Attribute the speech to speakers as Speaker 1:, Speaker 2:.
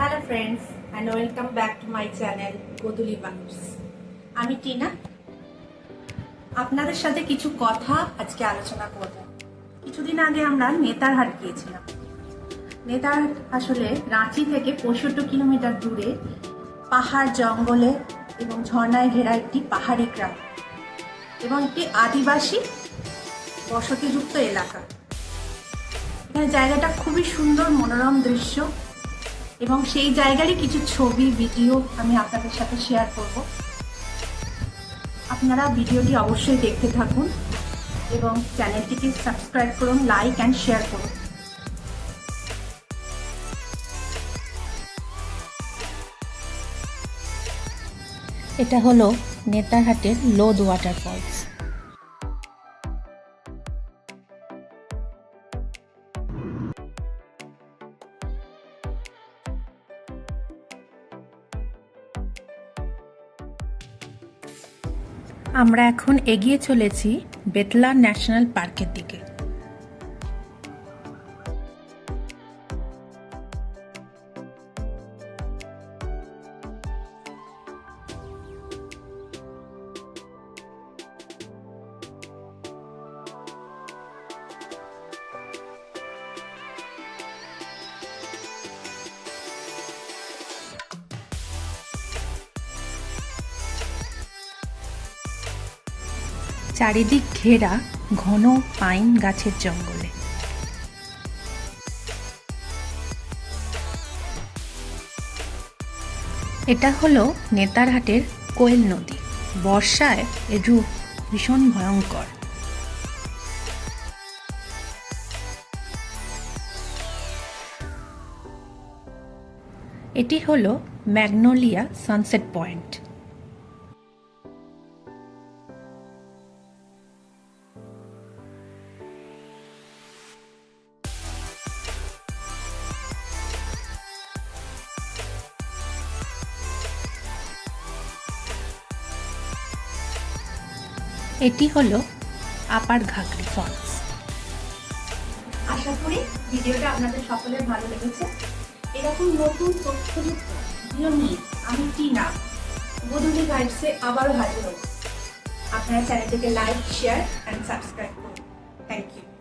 Speaker 1: Hello friends and welcome back to my channel Godhuli vibes. আমি টিনা, আপনাদের সাথে কিছু কথা আজকে আলোচনা করব। কিছুদিন আগে আমরা নেতারহাট গিয়েছিলাম। নেতারহাট আসলে রাঁচি থেকে 65 কিলোমিটার দূরে পাহাড় জঙ্গলে এবং ঝর্ণায় ঘেরা একটি পাহাড়ি গ্রাম এবং একটি আদিবাসী বসতিযুক্ত এলাকা। এখানে জায়গাটা খুবই সুন্দর, মনোরম দৃশ্য এবং সেই জায়গারই কিছু ছবি ভিডিও আমি আপনাদের সাথে শেয়ার করব। আপনারা ভিডিওটি অবশ্যই দেখতে থাকুন এবং চ্যানেলটিকে সাবস্ক্রাইব করুন, লাইক অ্যান্ড শেয়ার করুন। এটা হলো নেতারহাটের লোদ ওয়াটারফলস। আমরা এখন এগিয়ে চলেছি বেতলা ন্যাশনাল পার্কের দিকে। চারিদিক ঘেরা ঘন পাইন গাছের জঙ্গলে। এটা হলো নেতারহাটের কোয়েল নদী। বর্ষায় এর রূপ ভীষণ ভয়ঙ্কর। এটি হলো ম্যাগনোলিয়া সানসেট পয়েন্ট। এটি হলো আপার ঘাগরি ফলস। আশা করি ভিডিওটা আপনাদের সকলের ভালো লেগেছে। এরকম নতুন তথ্যযুক্ত ভিডিও নিয়ে আমি টিনা গোধূলি ভাইবসে আবারও হাজির হব। আপনারা চ্যানেলটিকে লাইক, শেয়ার অ্যান্ড সাবস্ক্রাইব করুন। Thank you.